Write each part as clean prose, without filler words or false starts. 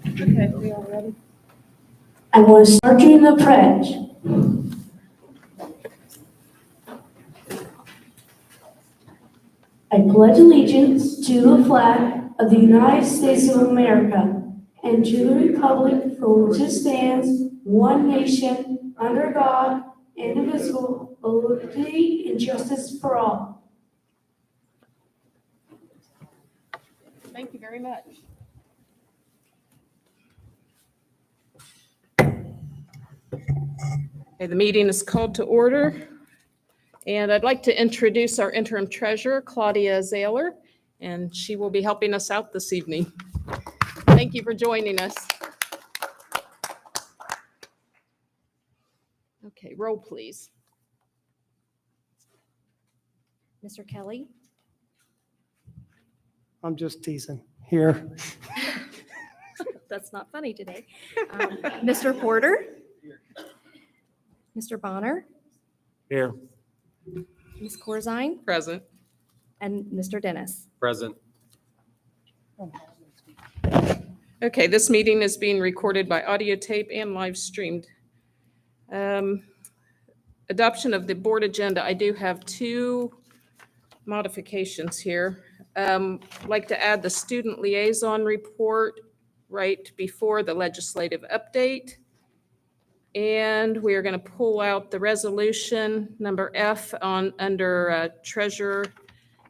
Okay, we all ready? I will start doing the pledge. I pledge allegiance to the flag of the United States of America and to the republic for which it stands, one nation, under God, indivisible, with liberty and justice for all. Thank you very much. Okay, the meeting is called to order. And I'd like to introduce our interim treasurer, Claudia Zahler, and she will be helping us out this evening. Thank you for joining us. Okay, roll please. Mr. Kelly, I'm just teasing. Here. that's not funny today. Mr. Porter, Mr. Bonner, Here. Ms. Corzine, Present. and Mr. Dennis. Present. Okay, this meeting is being recorded by audio tape and live streamed. Adoption of the board agenda. I do have two modifications here. I'd like to add the student liaison report right before the legislative update. And we are going to pull out the resolution number F under treasurer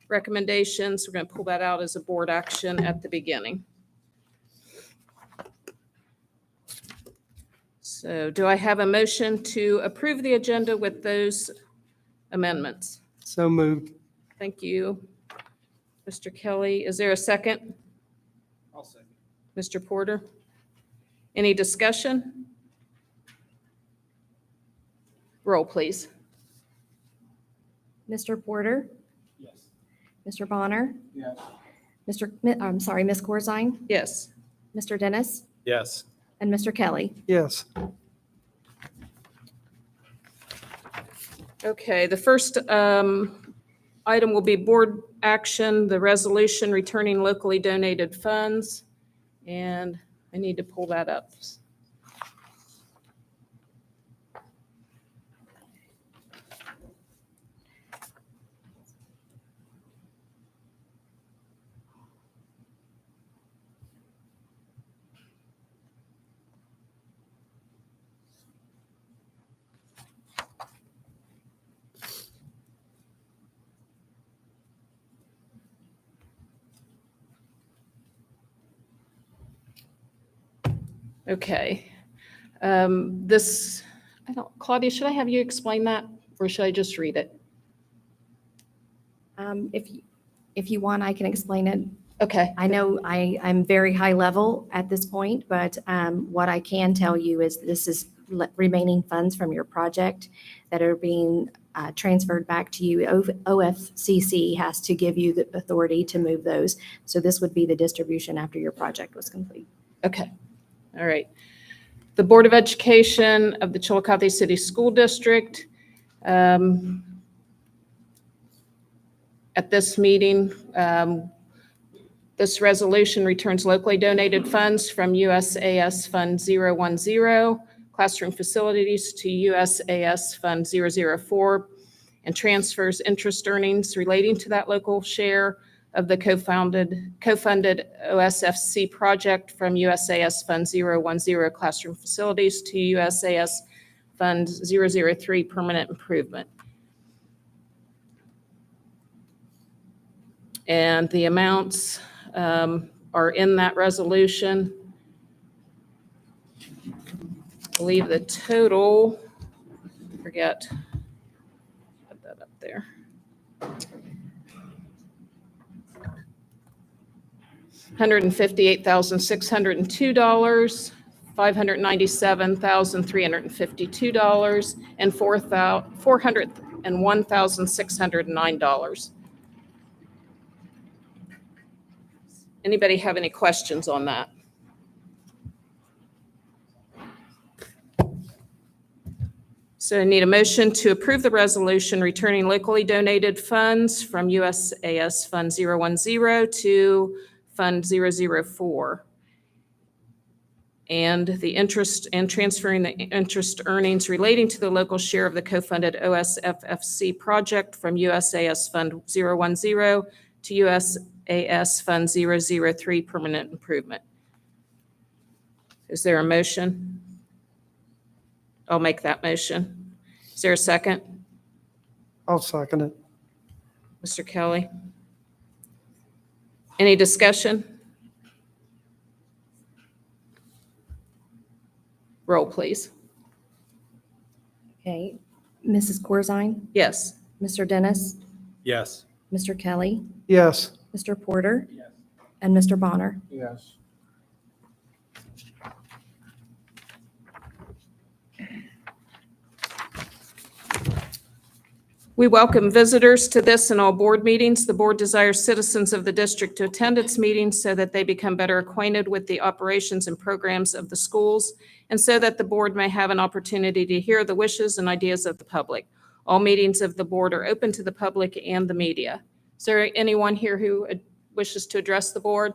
recommendations. We're going to pull that out as a board action at the beginning. So do I have a motion to approve the agenda with those amendments? So moved. Thank you, Mr. Kelly. Is there a second? I'll second. Mr. Porter? Any discussion? Roll, please. Mr. Porter, Yes. Mr. Bonner, Yes. Ms. Corzine, Yes. Mr. Dennis, Yes. and Mr. Kelly. Yes. Okay, the first item will be board action, the resolution returning locally donated funds. And I need to pull that up. Okay. Claudia, should I have you explain that or should I just read it? If you want, I can explain it. Okay. I know I'm very high level at this point, but what I can tell you is this is remaining funds from your project that are being transferred back to you. OFCC has to give you the authority to move those. So this would be the distribution after your project was complete. Okay. All right. The Board of Education of the Chillicothe City School District, at this meeting, this resolution returns locally donated funds from USAS Fund 010, classroom facilities, to USAS Fund 004, and transfers interest earnings relating to that local share of the co-funded OSFC project from USAS Fund 010 classroom facilities to USAS Fund 003 permanent improvement. And the amounts are in that resolution. I believe the total, put that up there. $158,602, $597,352, and $401,609. Anybody have any questions on that? So I need a motion to approve the resolution returning locally donated funds from USAS Fund 010 to Fund 004. And the interest and transferring the interest earnings relating to the local share of the co-funded OSFFC project from USAS Fund 010 to USAS Fund 003 permanent improvement. Is there a motion? I'll make that motion. Is there a second? I'll second it. Mr. Kelly? Any discussion? Roll, please. Okay. Mrs. Corzine, Yes. Mr. Dennis, Yes. Mr. Kelly, Yes. Mr. Porter, Yes. and Mr. Bonner. Yes. We welcome visitors to this and all board meetings. The board desires citizens of the district to attend its meetings so that they become better acquainted with the operations and programs of the schools, and so that the board may have an opportunity to hear the wishes and ideas of the public. All meetings of the board are open to the public and the media. Is there anyone here who wishes to address the board?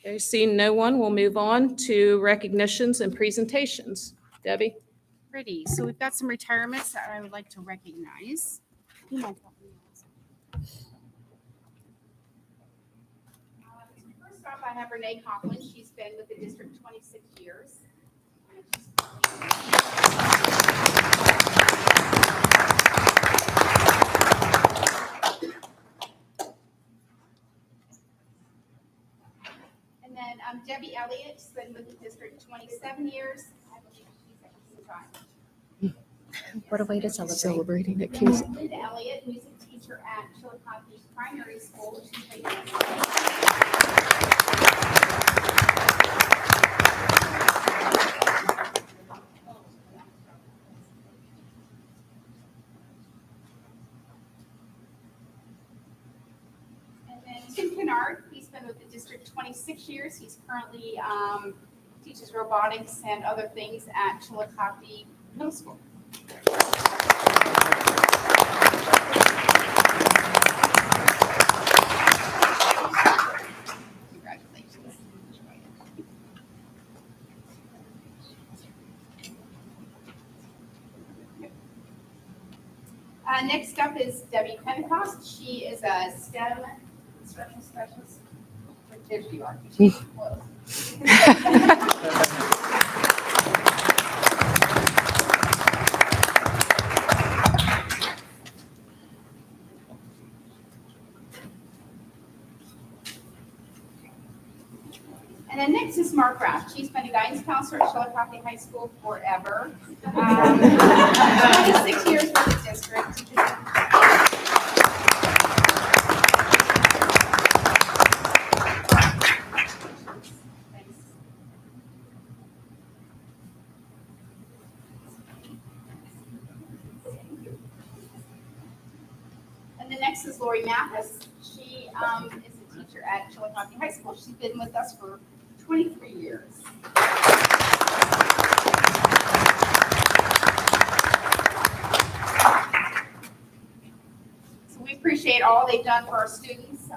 Okay, seeing no one, we'll move on to recognitions and presentations. Debbie? Pretty. So we've got some retirements that I would like to recognize. You might help me out. First off, I have Renee Coughlin. She's been with the district 26 years. And then Debbie Elliott's been with the district 27 years. I believe she's at the time. What a way to celebrate. Celebrating at Then Casey. Linda Elliott, music teacher at Chillicothe Primary School. She's been And then Tim Kennard, he's been with the district 26 years. He's currently teaches robotics and other things at Chillicothe Middle School. Congratulations. Next up is Debbie Pentecost. She is a STEM instructional specialist. There you are. She's close. And then next is Mark Raff. She's been a guidance counselor at Chillicothe High School forever. 26 years with the district. Thanks. And the next is Lori Mathis. She is a teacher at Chillicothe High School. She's been with us for 23 years. So we appreciate all they've done for our students.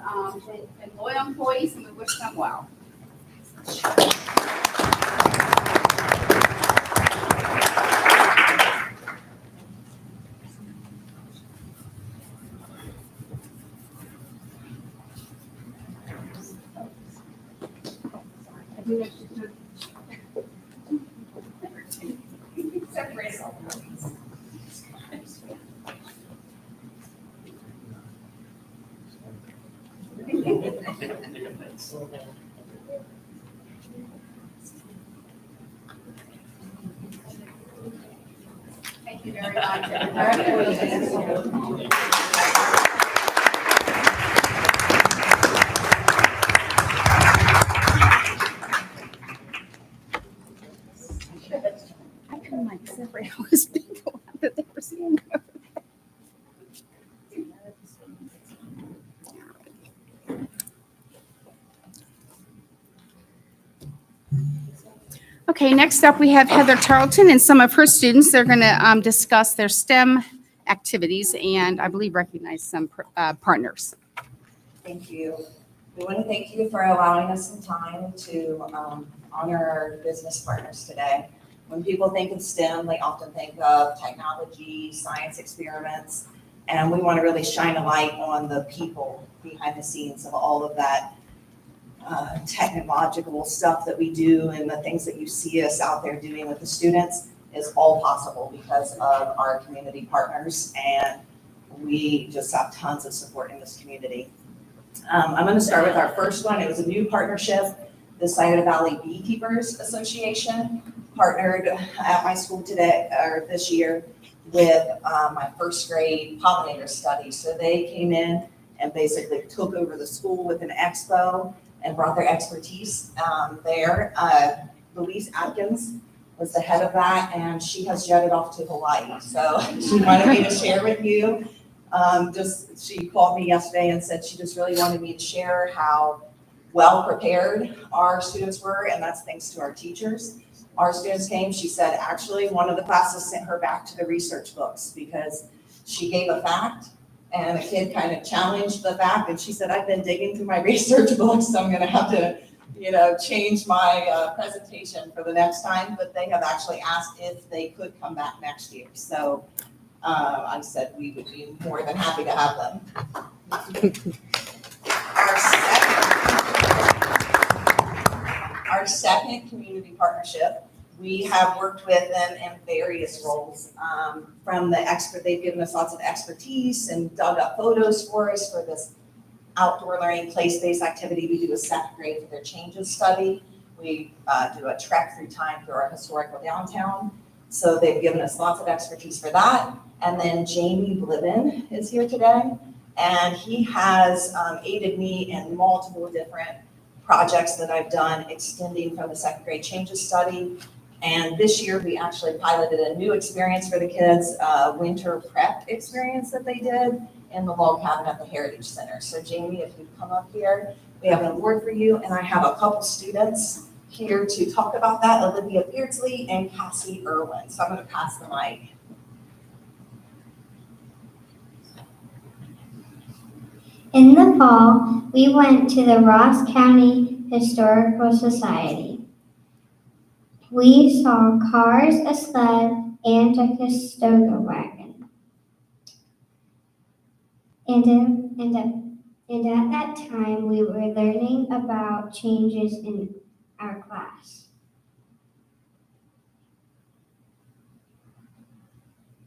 They've been loyal employees and we wish them well. Separate it all. Thank you very much. I couldn't like separate all those people that they were seeing. Okay, next up, we have Heather Tarleton and some of her students. They're going to discuss their STEM activities and I believe recognize some partners. Thank you. We want to thank you for allowing us some time to honor our business partners today. When people think of STEM, they often think of technology, science experiments, and we want to really shine a light on the people behind the scenes of all of that technological stuff that we do, and the things that you see us out there doing with the students is all possible because of our community partners, and we just have tons of support in this community. I'm going to start with our first one. It was a new partnership. The Scioto Valley Beekeepers Association partnered at my school today, or this year, with my first grade pollinator study. So they came in and basically took over the school with an expo and brought their expertise there. Louise Atkins was the head of that, and she has jetted off to Hawaii. So she wanted me to share with you. She called me yesterday and said she just really wanted me to share how well prepared our students were, and that's thanks to our teachers. Our students came, she said, actually, one of the classes sent her back to the research books because she gave a fact and a kid kind of challenged the fact, and she said, I've been digging through my research books, so I'm gonna have to, change my presentation for the next time, but they have actually asked if they could come back next year. So I said we would be more than happy to have them. Our second community partnership, we have worked with them in various roles. They've given us lots of expertise and dug up photos for us for this outdoor learning place-based activity we do with second grade for their changes study. We do a trek through time through our historical downtown. So they've given us lots of expertise for that. And then Jamie Bliven is here today, and he has aided me in multiple different projects that I've done extending from the second grade changes study. And this year we actually piloted a new experience for the kids, winter prep experience that they did in the log cabin at the Heritage Center. So Jamie, if you come up here, we have an award for you, and I have a couple students here to talk about that, Olivia Beardsley and Cassie Irwin. So I'm gonna pass the mic. In the fall, we went to the Ross County Historical Society. We saw cars, a sled, and a Costoga wagon. And at that time, we were learning about changes in our class.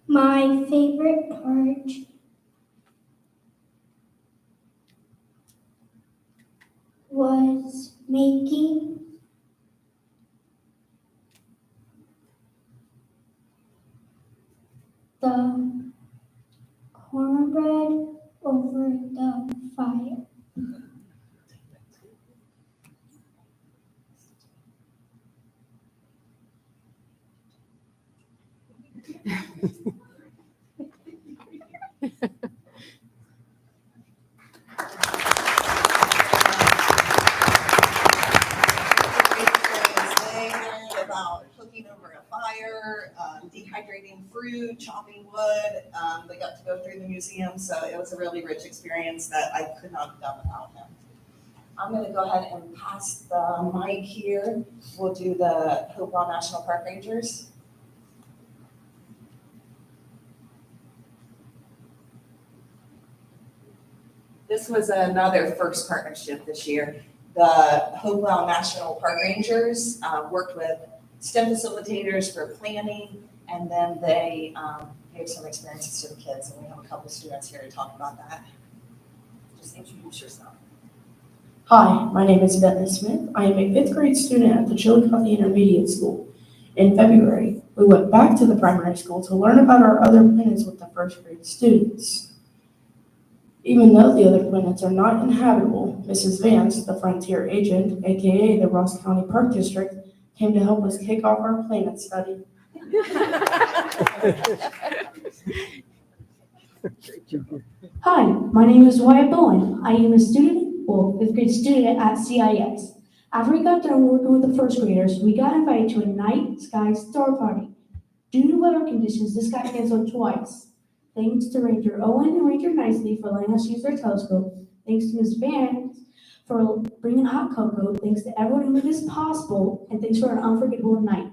My favorite part was making the cornbread over the fire. They learned about cooking over a fire, dehydrating fruit, chopping wood. They got to go through the museum, so it was a really rich experience that I could not have done without him. I'm going to go ahead and pass the mic here. We'll do the Hopewell National Park Rangers. This was another first partnership this year. The Hopewell National Park Rangers worked with STEM facilitators for planning, and then they gave some experiences to the kids, and we have a couple students here to talk about that. Just introduce yourself. Hi, my name is Bentley Smith. I am a 5th grade student at the Chillicothe Intermediate School. In February, we went back to the primary school to learn about our other planets with the 1st grade students. Even though the other planets are not inhabitable, Mrs. Vance, the frontier agent, aka the Ross County Park District, came to help us kick off our planet study. Hi, my name is Wyatt Bowen. I am a student, 5th grade student at CIS. After we got done working with the first graders, we got invited to a night sky star party. Due to weather conditions, this got canceled twice. Thanks to Ranger Owen and Ranger Nicely for letting us use their telescope. Thanks to Ms. Vance for bringing hot cocoa. Thanks to everyone who made this possible. And thanks for an unforgettable night.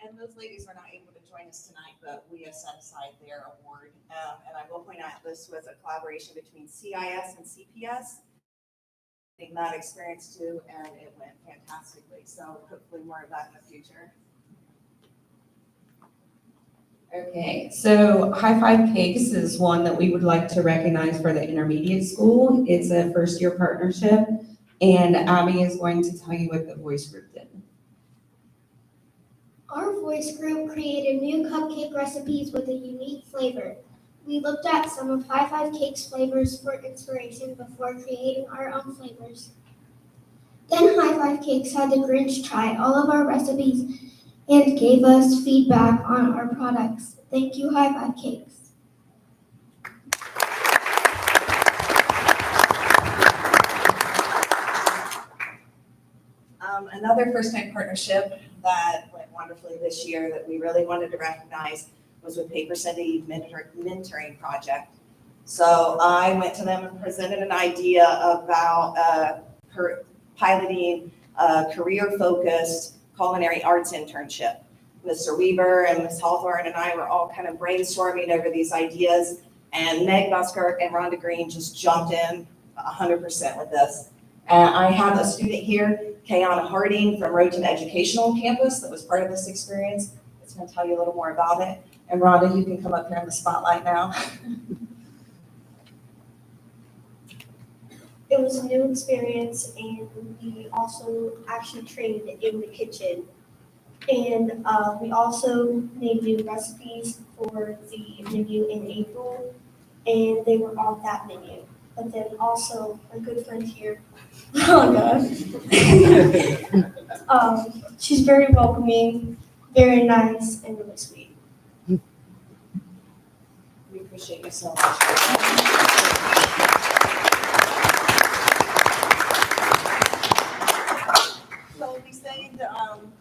And those ladies were not able to join us tonight, but we have set aside their award. And I will point out this was a collaboration between CIS and CPS. That experience too, and it went fantastically. So hopefully more of that in the future. Okay, so High Five Cakes is one that we would like to recognize for the intermediate school. It's a first-year partnership, and Abby is going to tell you what the voice group did. Our voice group created new cupcake recipes with a unique flavor. We looked at some of High Five Cake's flavors for inspiration before creating our own flavors. Then High Five Cakes had the Grinch try all of our recipes and gave us feedback on our products. Thank you, High Five Cakes. Another first-time partnership that went wonderfully this year that we really wanted to recognize was with Paper City Mentoring Project. So I went to them and presented an idea about piloting a career-focused culinary arts internship. Mr. Weaver and Ms. Hawthorne and I were all kind of brainstorming over these ideas, and Meg Buskirk and Rhonda Green just jumped in 100% with this. I have a student here, Kayana Harding from Roten Educational Campus that was part of this experience. It's going to tell you a little more about it. And Rhonda, you can come up here in the spotlight now. It was a new experience, and we also actually trained in the kitchen. And we also made new recipes for the menu in April, and they were on that menu. But then also a good friend here, Rhonda. She's very welcoming, very nice, and really sweet. We appreciate you so much. So we saved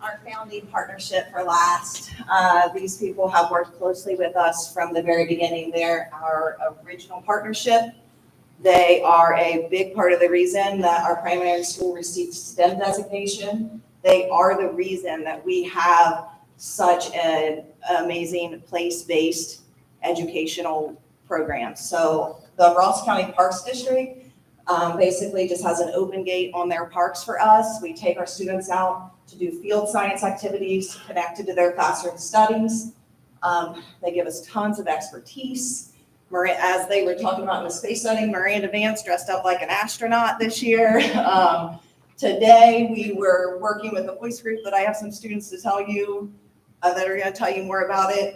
our founding partnership for last. These people have worked closely with us from the very beginning. They're our original partnership. They are a big part of the reason that our primary school received STEM designation. They are the reason that we have such an amazing place-based educational program. So the Ross County Parks District basically just has an open gate on their parks for us. We take our students out to do field science activities connected to their classroom studies. They give us tons of expertise. As they were talking about in the space setting, Miranda Vance dressed up like an astronaut this year. Today, we were working with a voice group that I have some students to tell you that are going to tell you more about it.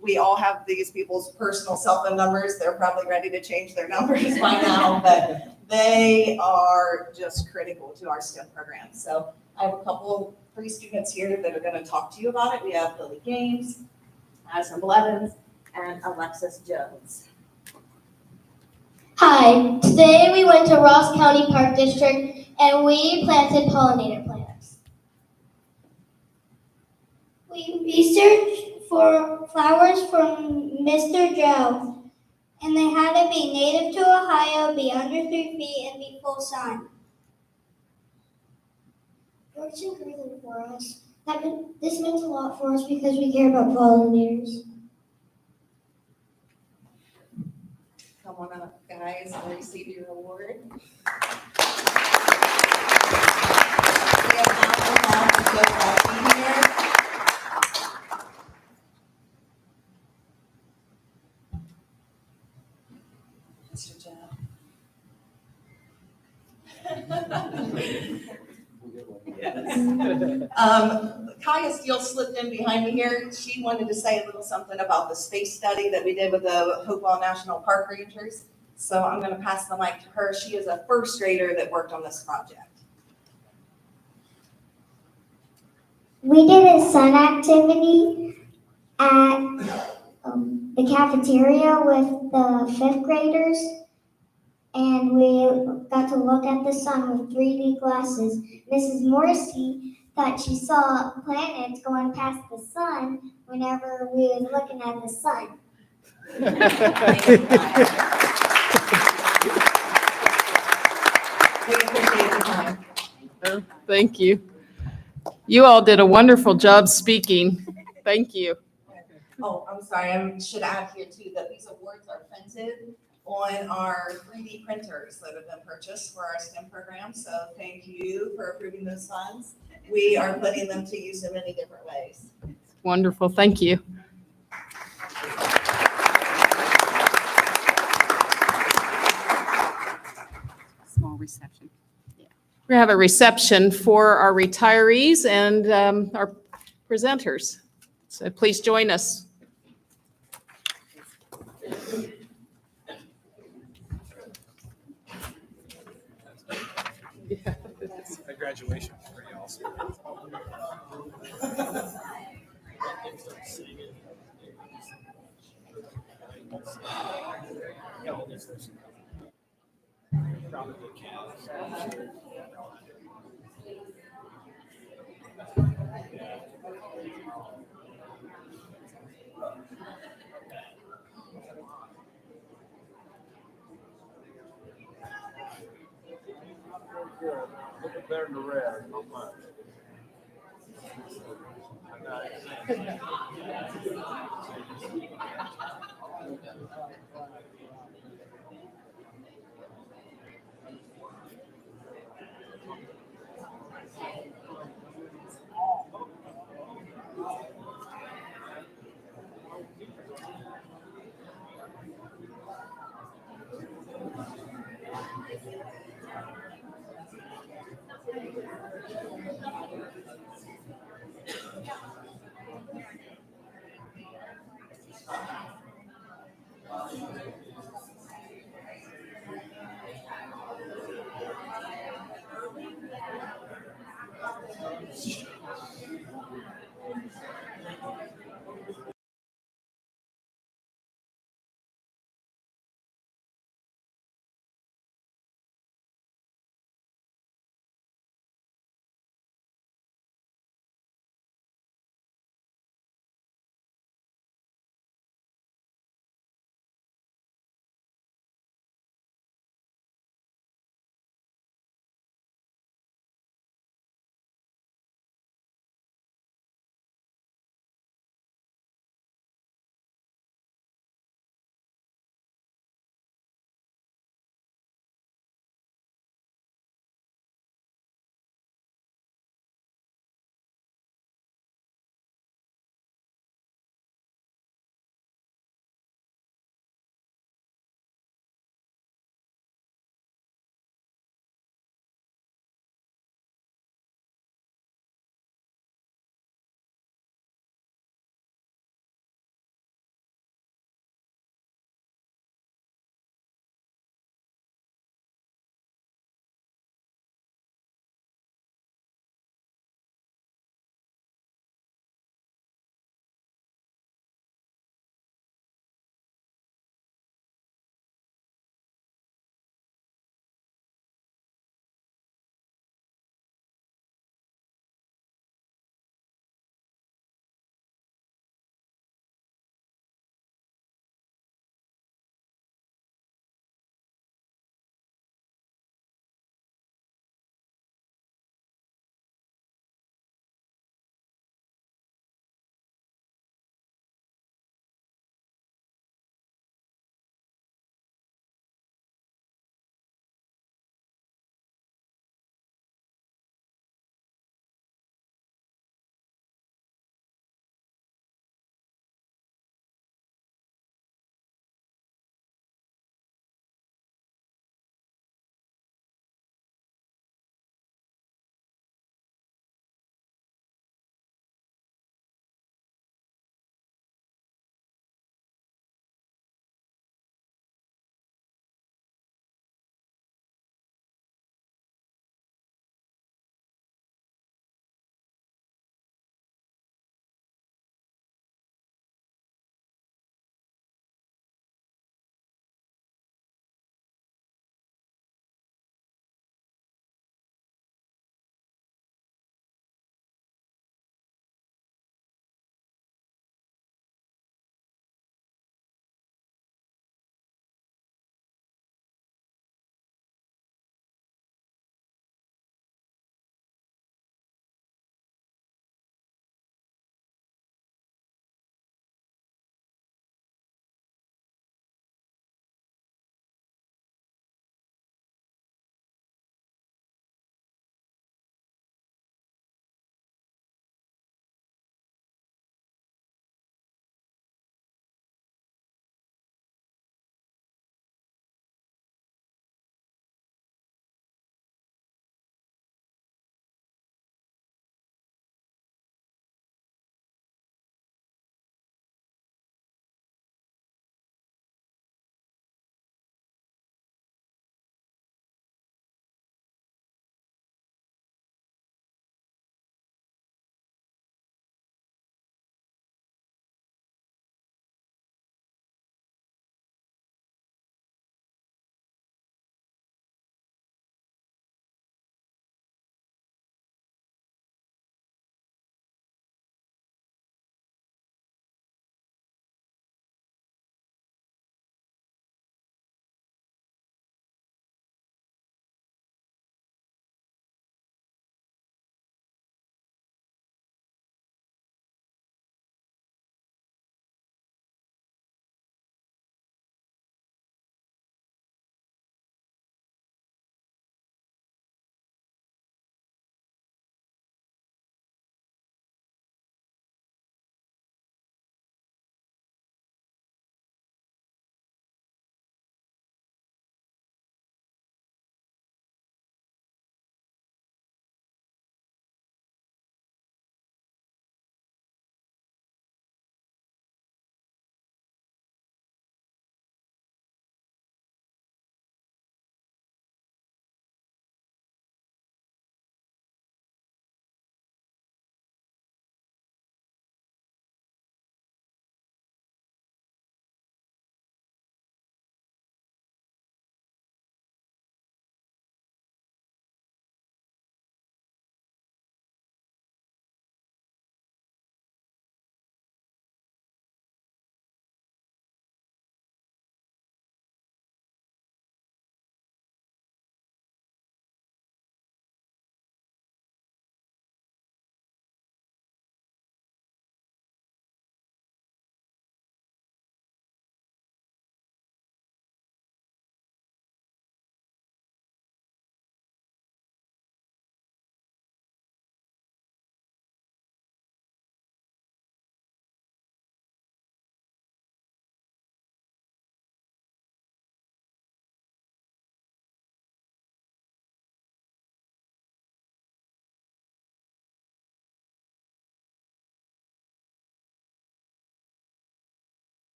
We all have these people's personal cell phone numbers. They're probably ready to change their numbers by now, but they are just critical to our STEM program. So I have a couple free students here that are going to talk to you about it. We have Lily Gaines, Addison Blevins, and Alexis Jones. Hi, today we went to Ross County Park District and we planted pollinator plants. We researched for flowers from Mr. Joe, and they had to be native to Ohio, be under 3 feet, and be full sun. George and Greenland for us. This meant a lot for us because we care about pollinators. Come on up, guys, and receive your award. We have alcohol to go coffee here. Mr. Joe. Kaya Steele slipped in behind me here. She wanted to say a little something about the space study that we did with the Hopewell National Park Rangers. So I'm going to pass the mic to her. She is a first grader that worked on this project. We did a sun activity at the cafeteria with the fifth graders, and we got to look at the sun with 3D glasses. Mrs. Morrissey thought she saw planets going past the sun whenever we were looking at the sun. We appreciate your time. Thank you. You all did a wonderful job speaking. Thank you. Oh, I'm sorry, I should add here too, that these awards are printed on our 3D printers that have been purchased for our STEM program. So thank you for approving those funds. We are putting them to use in many different ways. Wonderful. Thank you. Small reception. We have a reception for our retirees and our presenters. So please join us. That graduation was pretty awesome. Yeah, all these things. Probably can. Look better than the red, not mine.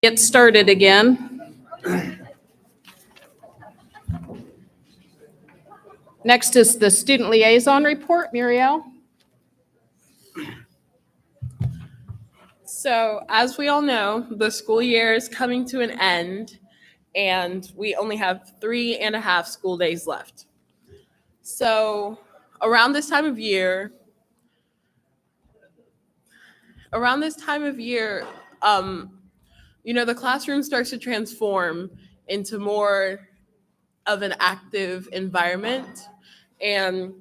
Get started again. Next is the student liaison report. Muriel? So, as we all know, the school year is coming to an end, and we only have 3.5 school days left. So, around this time of year, the classroom starts to transform into more of an active environment, and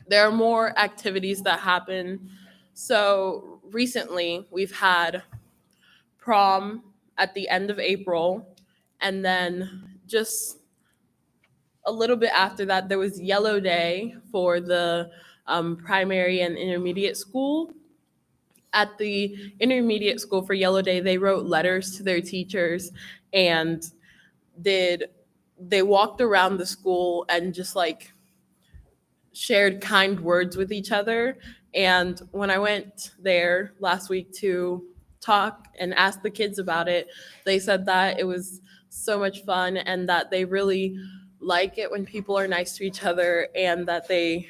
there are more activities that happen. So, recently, we've had prom at the end of April, and then just a little bit after that, there was Yellow Day for the primary and intermediate school. At the intermediate school for Yellow Day, they wrote letters to their teachers and they walked around the school and just like shared kind words with each other. And when I went there last week to talk and ask the kids about it, they said that it was so much fun and that they really like it when people are nice to each other and that they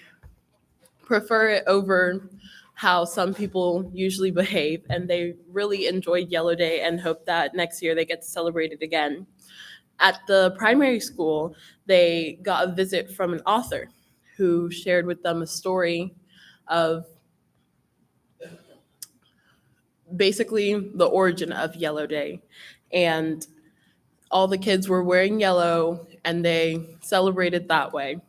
prefer it over how some people usually behave. And they really enjoyed Yellow Day and hope that next year they get to celebrate it again. At the primary school, they got a visit from an author who shared with them a story of basically the origin of Yellow Day. And all the kids were wearing yellow and they celebrated that way.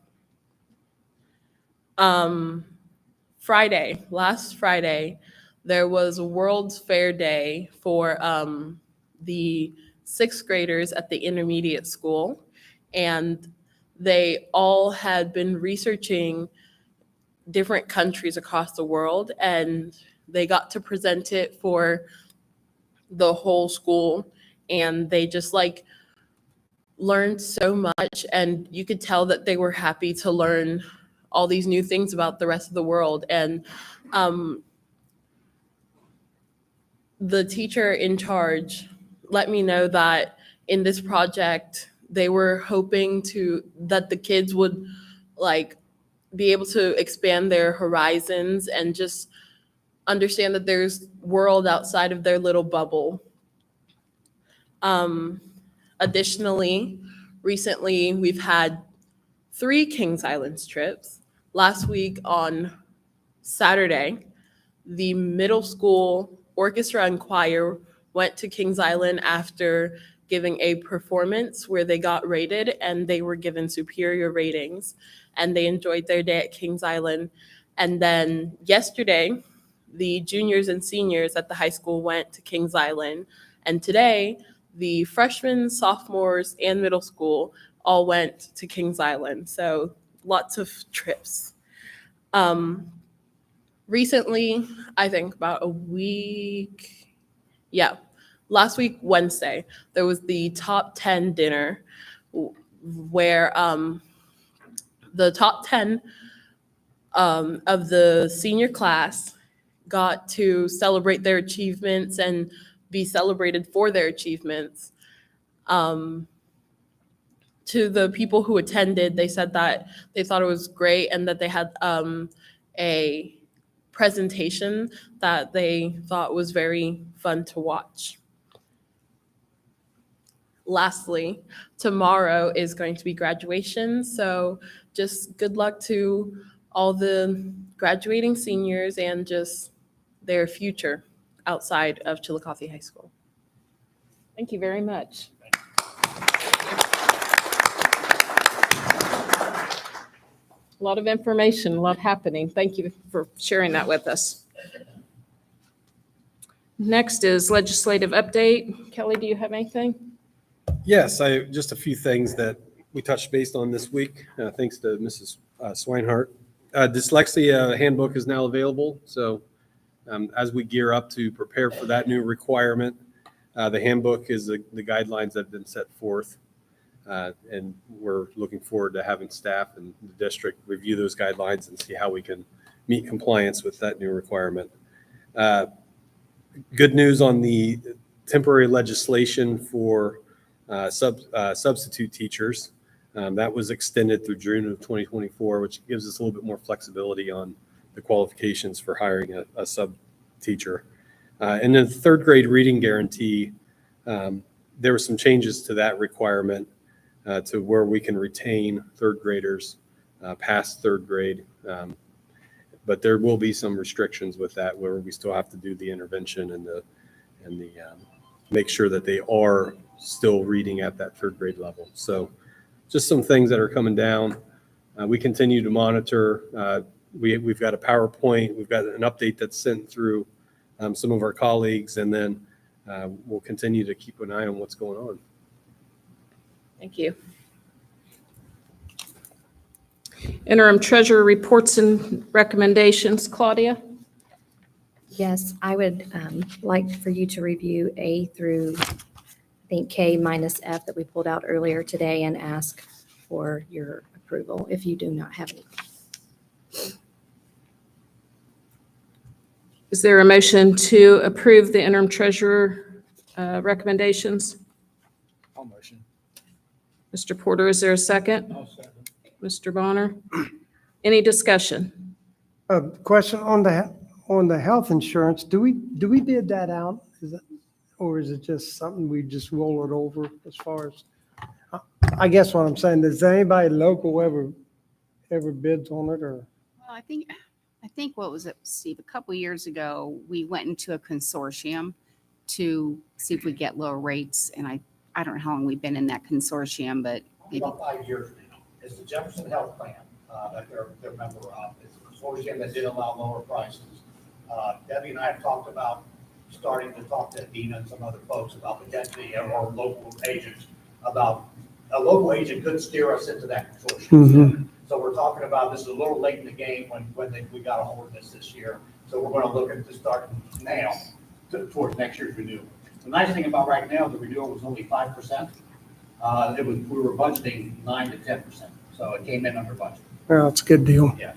Last Friday, there was a World's Fair Day for the sixth graders at the intermediate school. And they all had been researching different countries across the world, and they got to present it for the whole school. And they just like learned so much, and you could tell that they were happy to learn all these new things about the rest of the world. And the teacher in charge let me know that in this project they were hoping that the kids would like be able to expand their horizons and just understand that there's world outside of their little bubble. Additionally, recently we've had 3 Kings Islands trips. Last week on Saturday, the middle school orchestra and choir went to Kings Island after giving a performance where they got rated and they were given superior ratings, and they enjoyed their day at Kings Island. And then yesterday, the juniors and seniors at the high school went to Kings Island, and today the freshmen, sophomores, and middle school all went to Kings Island. So lots of trips. Recently, I think about a week, last week, Wednesday, there was the top 10 dinner where the top 10 of the senior class got to celebrate their achievements and be celebrated for their achievements. To the people who attended, they said that they thought it was great and that they had a presentation that they thought was very fun to watch. Lastly, tomorrow is going to be graduation, so just good luck to all the graduating seniors and just their future outside of Chillicothe High School. Thank you very much. A lot of information, a lot happening. Thank you for sharing that with us. Next is legislative update. Kelly, do you have anything? Yes, just a few things that we touched base on this week, thanks to Mrs. Swinehart. Dyslexia handbook is now available, so as we gear up to prepare for that new requirement, the handbook is the guidelines that have been set forth, and we're looking forward to having staff and the district review those guidelines and see how we can meet compliance with that new requirement. Good news on the temporary legislation for substitute teachers. That was extended through June of 2024, which gives us a little bit more flexibility on the qualifications for hiring a sub teacher. And then the third grade reading guarantee, there were some changes to that requirement to where we can retain third graders past third grade. But there will be some restrictions with that where we still have to do the intervention and the make sure that they are still reading at that third grade level. So just some things that are coming down. We continue to monitor. We've got a PowerPoint. We've got an update that's sent through some of our colleagues, and then we'll continue to keep an eye on what's going on. Thank you. Interim treasurer reports and recommendations. Claudia? Yes, I would like for you to review A through, I think, K minus F that we pulled out earlier today and ask for your approval if you do not have any. Is there a motion to approve the interim treasurer recommendations? I'll motion. Mr. Porter, is there a second? I'll second. Mr. Bonner? Any discussion? Question on the health insurance, do we bid that out? Or is it just something we just roll it over as far as, I guess what I'm saying, does anybody local ever bids on it or? Well, I think what was it, Steve, a couple years ago, we went into a consortium to see if we get lower rates. And I don't know how long we've been in that consortium, but maybe. About 5 years now. It's the Jefferson Health Plan that they're a member of. It's a consortium that did allow lower prices. Debbie and I have talked about starting to talk to Dina and some other folks about potentially or local agents about a local agent could steer us into that consortium. Mm-hmm. So we're talking about, this is a little late in the game when we got a hold of this year. So we're going to look at starting now towards next year's renewal. The nice thing about right now, the renewal was only 5%. We were budgeting 9 to 10%. So it came in under budget. Well, it's a good deal. Yeah.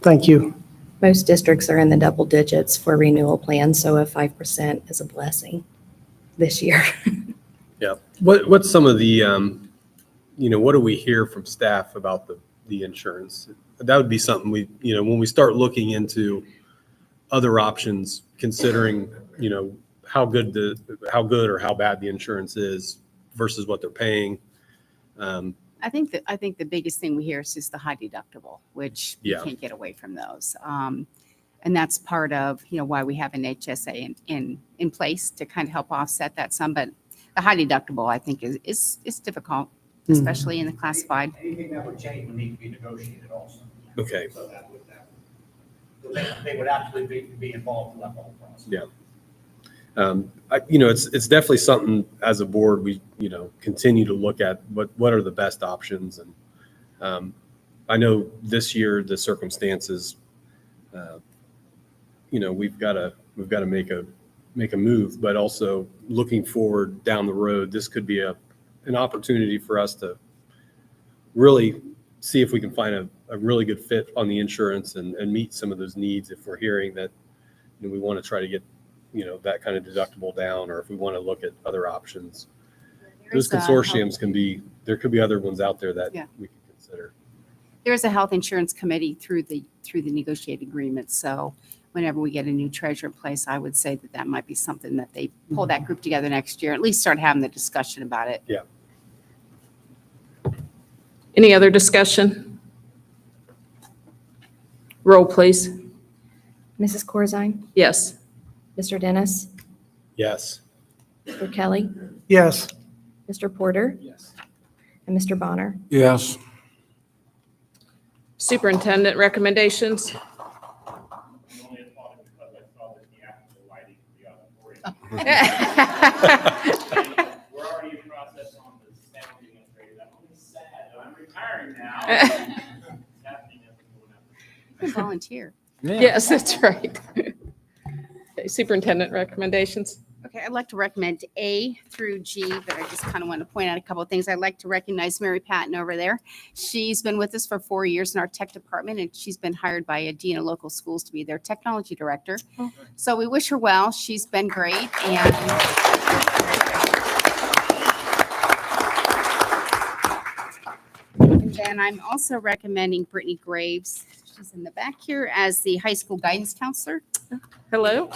Thank you. Most districts are in the double digits for renewal plans, so a 5% is a blessing this year. Yeah. What's some of the, what do we hear from staff about the insurance? That would be something when we start looking into other options, considering, how good or how bad the insurance is versus what they're paying. I think the biggest thing we hear is just the high deductible, which you Yeah. can't get away from those. And that's part of, why we have an HSA in place to kind of help offset that some. But the high deductible, I think, is difficult, especially in the classified. Anything that would change would need to be negotiated also. Okay. So they would actually be involved in that whole process. Yeah. It's definitely something as a board, we, continue to look at what are the best options. And I know this year, the circumstances, we've got to make a move, but also looking forward down the road, this could be an opportunity for us to really see if we can find a really good fit on the insurance and meet some of those needs if we're hearing that we want to try to get that kind of deductible down, or if we want to look at other options. Those consortiums there could be other ones out there that we could consider. There's a health insurance committee through the negotiated agreement. So whenever we get a new treasurer in place, I would say that might be something that they pull that group together next year, at least start having the discussion about it. Yeah. Any other discussion? Roll, please. Mrs. Corzine? Yes. Mr. Dennis? Yes. Mr. Kelly? Yes. Mr. Porter? Yes. And Mr. Bonner? Yes. Superintendent recommendations. We're already in process on the sound demonstrator. I'm only sad that I'm retiring now. It's happening as I'm going out. You volunteer. Yes, that's right. Okay, superintendent recommendations. Okay, I'd like to recommend A through G, but I just kind of want to point out a couple of things. I'd like to recognize Mary Patton over there. She's been with us for 4 years in our tech department, and she's been hired by a dean of local schools to be their technology director. So we wish her well. She's been great, and then I'm also recommending Brittany Graves. She's in the back here as the high school guidance counselor. Hello.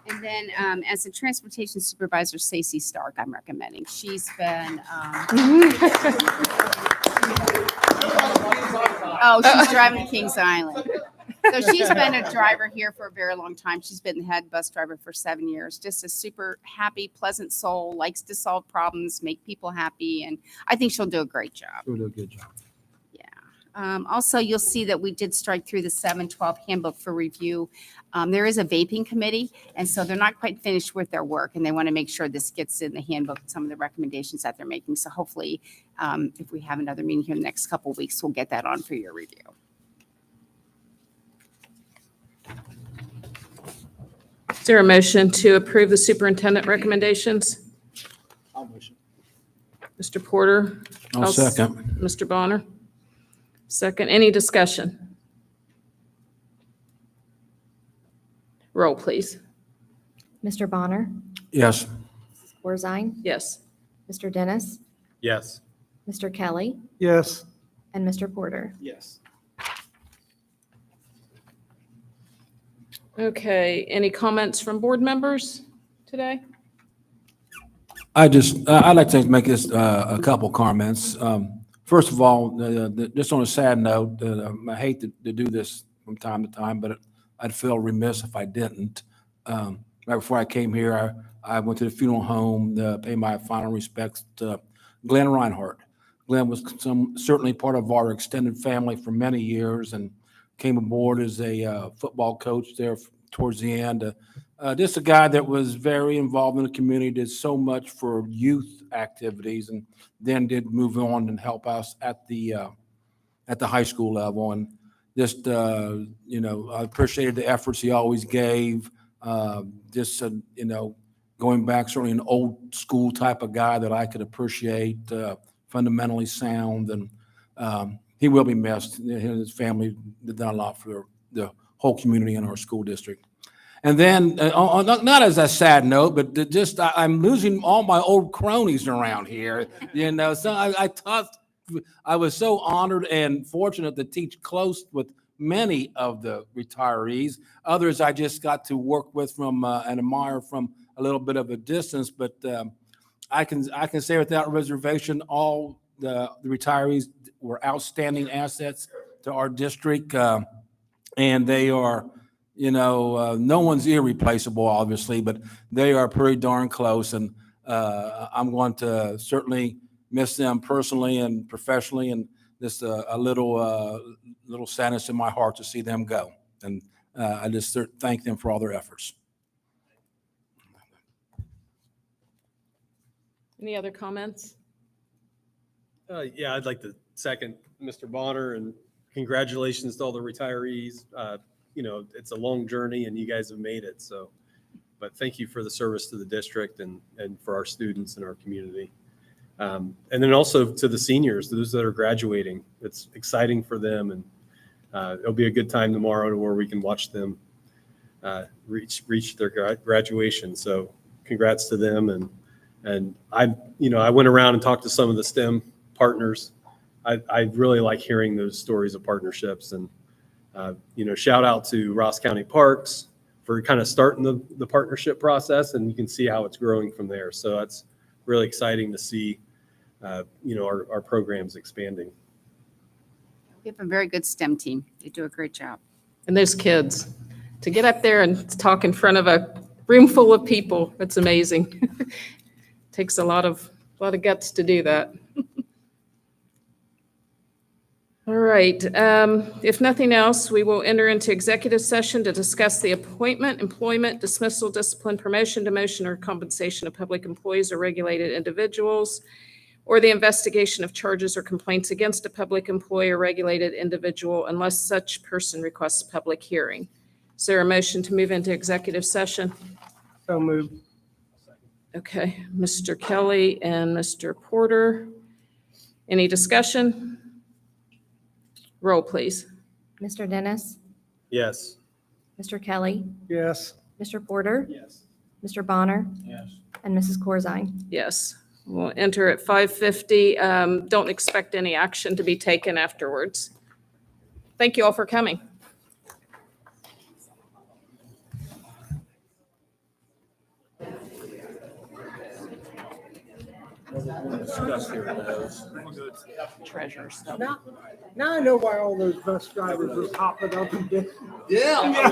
And then as a transportation supervisor, Stacey Stark, I'm recommending. She's been, she's driving to Kings Island. So she's been a driver here for a very long time. She's been the head bus driver for 7 years. Just a super happy, pleasant soul, likes to solve problems, make people happy. And I think she'll do a great job. She'll do a good job. Also, you'll see that we did strike through the 712 handbook for review. There is a vaping committee, and so they're not quite finished with their work, and they want to make sure this gets in the handbook, some of the recommendations that they're making. So hopefully, if we have another meeting here in the next couple of weeks, we'll get that on for your review. Is there a motion to approve the superintendent recommendations? I'll motion. Mr. Porter? I'll second. Mr. Bonner? Second. Any discussion? Roll, please. Mr. Bonner? Yes. Mrs. Corzine? Yes. Mr. Dennis? Yes. Mr. Kelly? Yes. And Mr. Porter? Yes. Okay. Any comments from board members today? I'd like to make this a couple comments. First of all, just on a sad note, I hate to do this from time to time, but I'd feel remiss if I didn't. Right before I came here, I went to the funeral home to pay my final respects to Glenn Reinhardt. Glenn was certainly part of our extended family for many years and came aboard as a football coach there towards the end. Just a guy that was very involved in the community, did so much for youth activities, and then did move on and help us at the high school level. And just, I appreciated the efforts he always gave. Going back, certainly an old school type of guy that I could appreciate, fundamentally sound, and he will be missed. His family did a lot for the whole community in our school district. And then, not as a sad note, but just I'm losing all my old cronies around here. So I thought I was so honored and fortunate to teach close with many of the retirees. Others I just got to work with from and admire from a little bit of a distance. But I can say without reservation, all the retirees were outstanding assets to our district, and they are. No one's irreplaceable, obviously, but they are pretty darn close, and I'm going to certainly miss them personally and professionally, and just a little sadness in my heart to see them go. And I just thank them for all their efforts. Any other comments? Yeah, I'd like to second Mr. Bonner, and congratulations to all the retirees. It's a long journey and you guys have made it. So, but thank you for the service to the district and for our students and our community. And then also to the seniors, those that are graduating, it's exciting for them. And it'll be a good time tomorrow where we can watch them reach their graduation. So congrats to them. And I went around and talked to some of the STEM partners. I really like hearing those stories of partnerships, and shout out to Ross County Parks for kind of starting the partnership process, and you can see how it's growing from there. So that's really exciting to see, our programs expanding. We have a very good STEM team. They do a great job. And those kids, to get up there and talk in front of a room full of people, it's amazing. Takes a lot of guts to do that. All right. If nothing else, we will enter into executive session to discuss the appointment, employment, dismissal, discipline, promotion, demotion, or compensation of public employees or regulated individuals, or the investigation of charges or complaints against a public employee or regulated individual unless such person requests a public hearing. Is there a motion to move into executive session? So moved. Okay, Mr. Kelly and Mr. Porter. Any discussion? Roll, please. Mr. Dennis, Yes. Mr. Kelly, Yes. Mr. Porter, Yes. Mr. Bonner, Yes. and Mrs. Corzine. Yes. We'll enter at 5:50. Don't expect any action to be taken afterwards. Thank you all for coming. Discuss here those. Treasure stuff. Now I know why all those bus drivers was hopping up and down. Yeah.